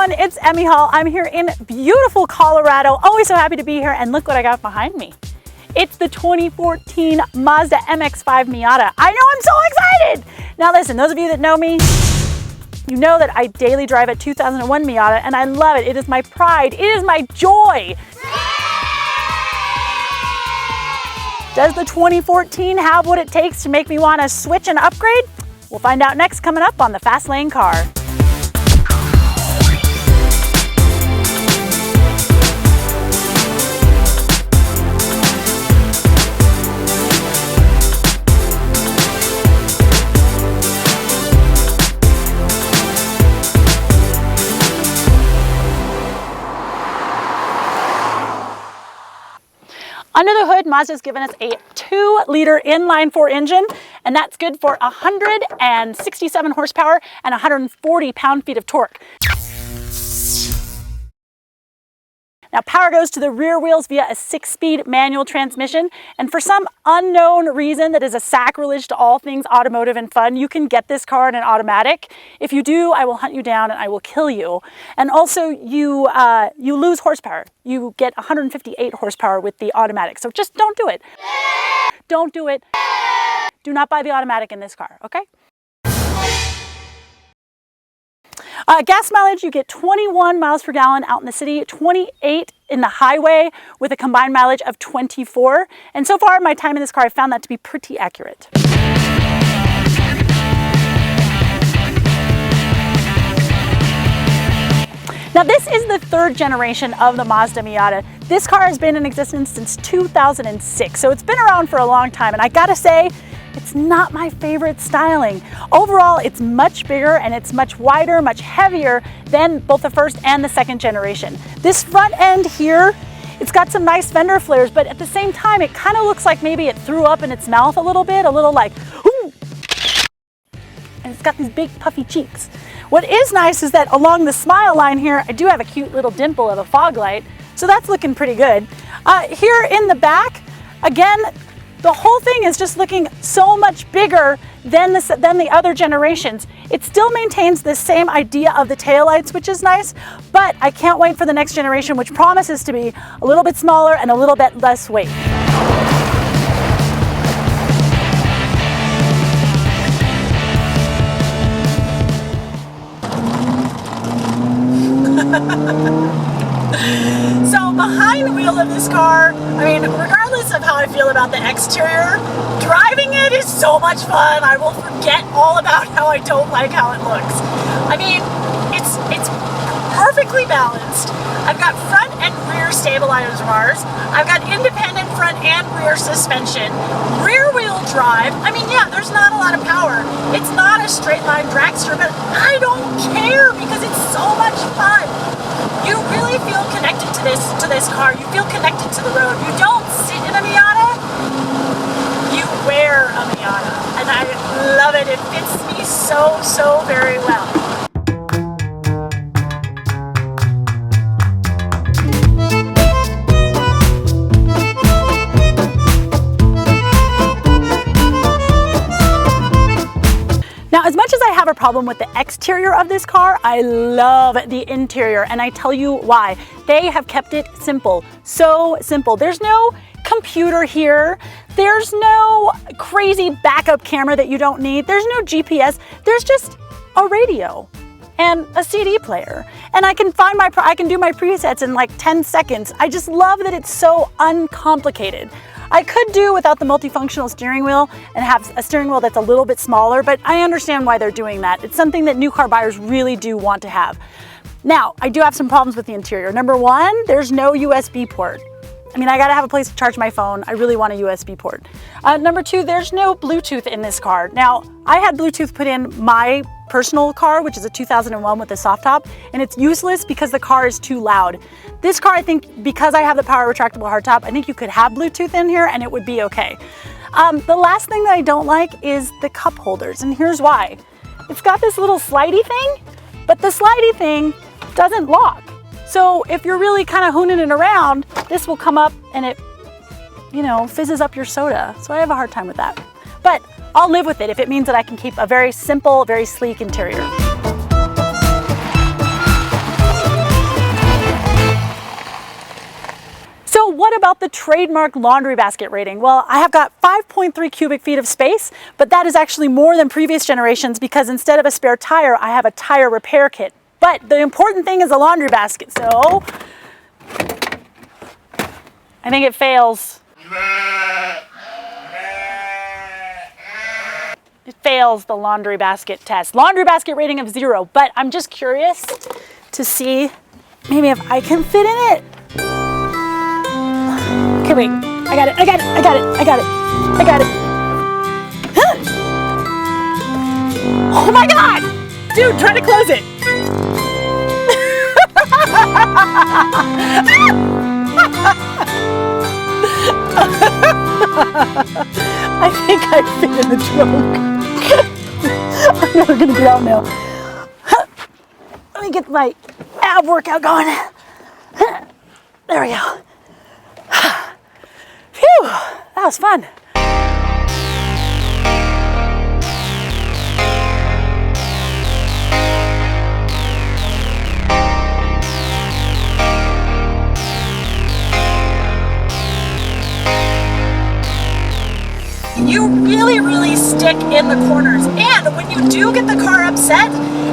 everyone, it's Emmy Hall. I'm here in beautiful Colorado. Always so happy to be here, and look what I got behind me. It's the 2014 Mazda MX-5 Miata. I know, I'm so excited! Now listen, those of you that know me, you know that I daily drive a 2001 Miata, and I love it. It is my pride, it is my joy. Does the 2014 have what it takes to make me want to switch and upgrade? We'll find out next, coming up on the Fast Lane Car. Under the hood, Mazda's given us a 2-liter inline-4 engine, and that's good for 167 horsepower and 140 pound-feet of torque. Now, power goes to the rear wheels via a 6-speed manual transmission, and for some unknown reason that is a sacrilege to all things automotive and fun, you can get this car in an automatic. If you do, I will hunt you down and I will kill you. And also, you lose horsepower. You get 158 horsepower with the automatic, so just don't do it. Don't do it. Do not buy the automatic in this car, okay? Gas mileage, you get 21 miles per gallon out in the city, 28 in the highway with a combined mileage of 24. And so far in my time in this car, I found that to be pretty accurate. Now this is the 3rd generation of the Mazda Miata. This car has been in existence since 2006, so it's been around for a long time, and I gotta say, it's not my favorite styling. Overall, it's much bigger and it's much wider, much heavier than both the 1st and the 2nd generation. This front end here, it's got some nice fender flares, but at the same time, it kind of looks like maybe it threw up in its mouth a little bit, a little like, ooh. And it's got these big puffy cheeks. What is nice is that along the smile line here, I do have a cute little dimple of a fog light, so that's looking pretty good. Here in the back, again, the whole thing is just looking so much bigger than the other generations. It still maintains the same idea of the taillights, which is nice, but I can't wait for the next generation, which promises to be a little bit smaller and a little bit less weight. So behind the wheel of this car, I mean, regardless of how I feel about the exterior, driving it is so much fun. I will forget all about how I don't like how it looks. I mean, it's perfectly balanced. I've got front and rear stabilizers. I've got independent front and rear suspension, rear wheel drive. I mean, yeah, there's not a lot of power. It's not a straight line dragster, but I don't care because it's so much fun. You really feel connected to this car. You feel connected to the road. You don't sit in a Miata, you wear a Miata. And I love it. It fits me so very well. Now, as much as I have a problem with the exterior of this car, I love the interior, and I tell you why. They have kept it simple, so simple. There's no computer here. There's no crazy backup camera that you don't need. There's no GPS. There's just a radio and a CD player. And I can do my presets in like 10 seconds. I just love that it's so uncomplicated. I could do without the multifunctional steering wheel and have a steering wheel that's a little bit smaller, but I understand why they're doing that. It's something that new car buyers really do want to have. Now, I do have some problems with the interior. Number 1, there's no USB port. I mean, I gotta have a place to charge my phone. I really want a USB port. Number 2, there's no Bluetooth in this car. Now, I had Bluetooth put in my personal car, which is a 2001 with a soft top, and it's useless because the car is too loud. This car, I think, because I have the power retractable hardtop, I think you could have Bluetooth in here and it would be okay. The last thing that I don't like is the cup holders, and here's why. It's got this little slidey thing, but the slidey thing doesn't lock. So if you're really kind of hooning it around, this will come up and it, you know, fizzes up your soda. So I have a hard time with that. But I'll live with it if it means that I can keep a very simple, very sleek interior. about the trademark laundry basket rating? Well, I have got 5.3 cubic feet of space, but that is actually more than previous generations because instead of a spare tire, I have a tire repair kit. But the important thing is a laundry basket, so I think it fails. It fails the laundry basket test. Laundry basket rating of 0, but I'm just curious to see maybe if I can fit in it. Okay, wait, I got it. Oh my God! Dude, try to close it. I think I fit in the trunk. I'm never gonna get out now. Let me get my ab workout going. There we go. Phew, that was fun. You really stick in the corners, and when you do get the car upset,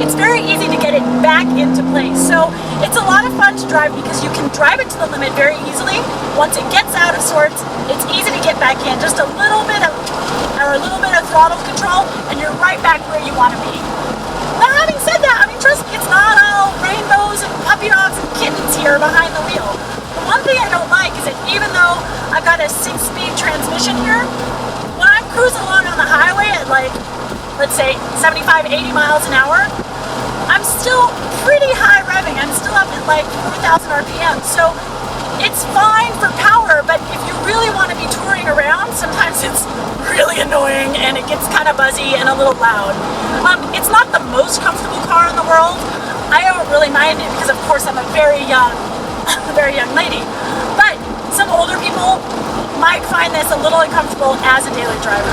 it's very easy to get it back into place. So it's a lot of fun to drive because you can drive it to the limit very easily. Once it gets out of sorts, it's easy to get back in. Just a little bit of throttle control, and you're right back where you want to be. Now, having said that, I mean, trust me, it's not all rainbows and puppy dogs and kittens here behind the wheel. The one thing I don't like is that even though I've got a 6-speed transmission here, when I'm cruising along on the highway at like, let's say 75, 80 miles an hour, I'm still pretty high revving. I'm still up at like 4,000 RPM. So it's fine for power, but if you really want to be touring around, sometimes it's really annoying and it gets kind of buzzy and a little loud. It's not the most comfortable car in the world. I don't really mind it because of course I'm a very young lady. But some older people might find this a little uncomfortable as a daily driver.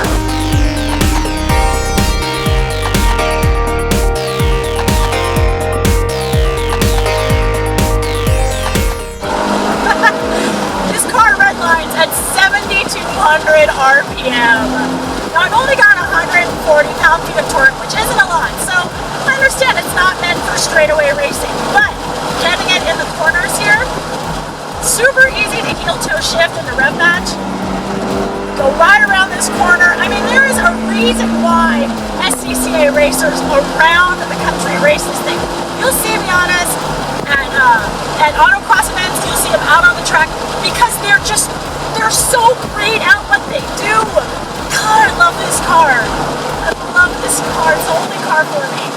This car redlines at 7,200 RPM. Now I've only got 140 pound-feet of torque, which isn't a lot, so I understand it's not meant for straightaway racing, but getting it in the corners here, super easy to heel toe shift in the rev match. Go right around this corner. I mean, there is a reason why SCCA racers around the country race this thing. You'll see Miatas at autocross events. You'll see them out on the track because they're so great at what they do. God, I love this car. I love this car. It's the only car for me.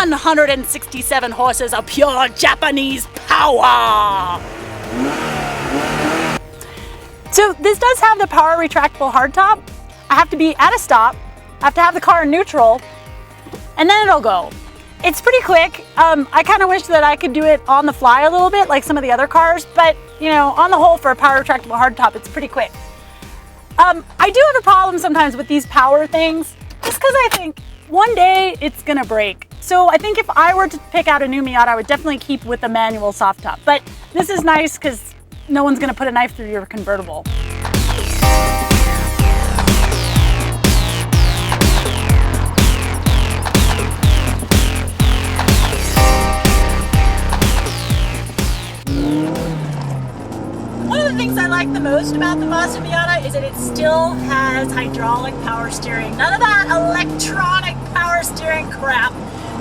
167 horses of pure Japanese power. So this does have the power retractable hardtop. I have to be at a stop, I have to have the car in neutral, and then it'll go. It's pretty quick. I kind of wish that I could do it on the fly a little bit like some of the other cars, but you know, on the whole for a power retractable hardtop, it's pretty quick. I do have a problem sometimes with these power things, just because I think one day it's gonna break. So I think if I were to pick out a new Miata, I would definitely keep with the manual soft top. But this is nice because no one's gonna put a knife through your convertible. One of the things I like the most about the Mazda Miata is that it still has hydraulic power steering. None of that electronic power steering crap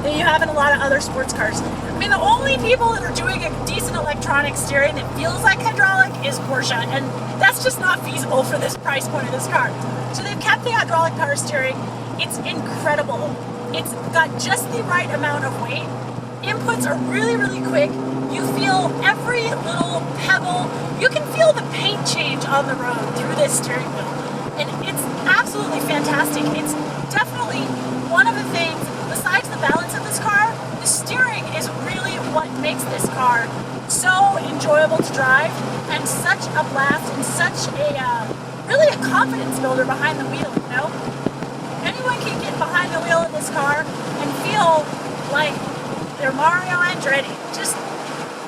that you have in a lot of other sports cars. I mean, the only people that are doing a decent electronic steering that feels like hydraulic is Porsche, and that's just not feasible for this price point of this car. So they've kept the hydraulic power steering. It's incredible. It's got just the right amount of weight. Inputs are really, really quick. You feel every little pebble. You can feel the paint change on the road through this steering wheel. And it's absolutely fantastic. It's definitely one of the things, besides the balance of this car, the steering is really what makes this car so enjoyable to drive and such a blast and such a, really a confidence builder behind the wheel, you know? Anyone can get behind the wheel of this car and feel like they're Mario Andretti, just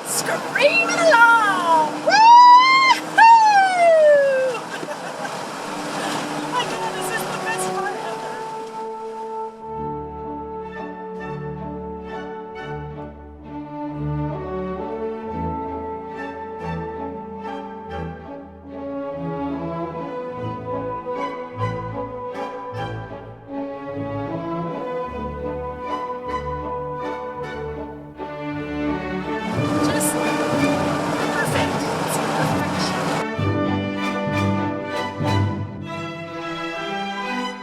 screaming along. Woo-hoo! Oh my God, this is the best car ever. Just perfect. It's perfection.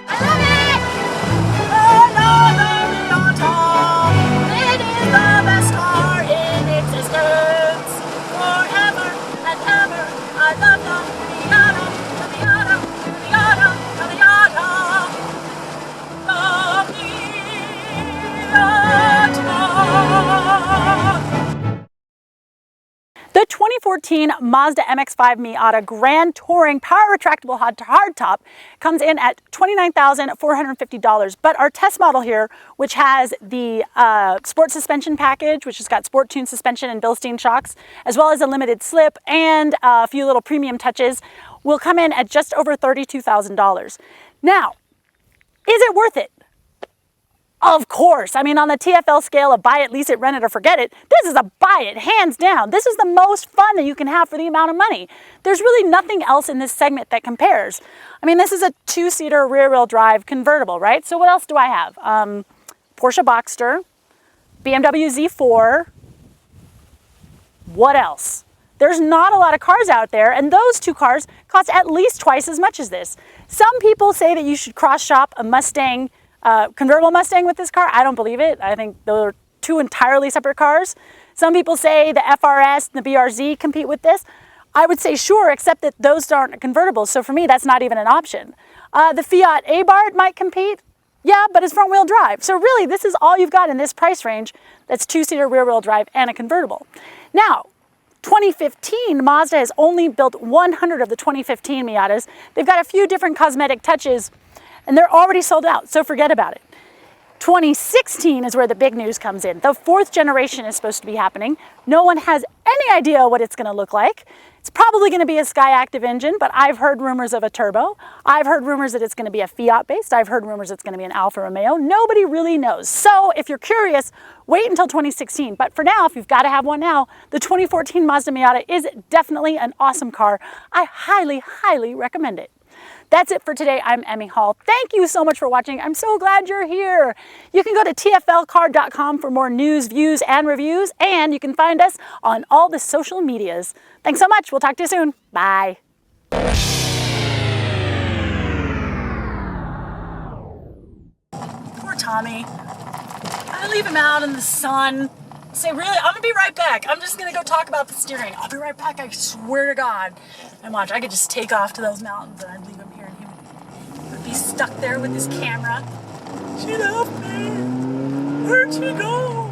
I love it! Another Miata. It is the best car in existence. Forever and ever. I love the Miata, the Miata, the Miata, the Miata. The 2014 Mazda MX-5 Miata Grand Touring Power Retractable Hardtop comes in at $29,450, but our test model here, which has the sport suspension package, which has got sport tuned suspension and Bilstein shocks, as well as a limited slip and a few little premium touches, will come in at just over $32,000. Now, is it worth it? Of course. I mean, on the TFL scale of buy it, lease it, rent it, or forget it, this is a buy it, hands down. This is the most fun that you can have for the amount of money. There's really nothing else in this segment that compares. I mean, this is a two-seater rear-wheel drive convertible, right? So what else do I have? Porsche Boxster, BMW Z4. What else? There's not a lot of cars out there, and those two cars cost at least twice as much as this. Some people say that you should cross-shop a Mustang, convertible Mustang with this car. I don't believe it. I think those are two entirely separate cars. Some people say the FRS and the BRZ compete with this. I would say sure, except that those aren't convertibles. So for me, that's not even an option. The Fiat Abarth might compete. Yeah, but it's front wheel drive. So really, this is all you've got in this price range that's two-seater rear wheel drive and a convertible. Now, 2015, Mazda has only built 100 of the 2015 Miatas. They've got a few different cosmetic touches, and they're already sold out, so forget about it. 2016 is where the big news comes in. The fourth generation is supposed to be happening. No one has any idea what it's going to look like. It's probably going to be a Skyactiv engine, but I've heard rumors of a turbo. I've heard rumors that it's going to be a Fiat-based. I've heard rumors it's going to be an Alfa Romeo. Nobody really knows. So if you're curious, wait until 2016. But for now, if you've got to have one now, the 2014 Mazda Miata is definitely an awesome car. I highly, highly recommend it. That's it for today. I'm Emmy Hall. Thank you so much for watching. I'm so glad you're here. You can go to tflcar.com for more news, views, and reviews, and you can find us on all the social medias. Thanks so much. We'll talk to you soon. Bye. Poor Tommy. I leave him out in the sun. Say, really, I'm gonna be right back. I'm just gonna go talk about the steering. I'll be right back, I swear to God. And watch, I could just take off to those mountains and I'd leave him here and he would be stuck there with his camera. She left me. Where'd she go?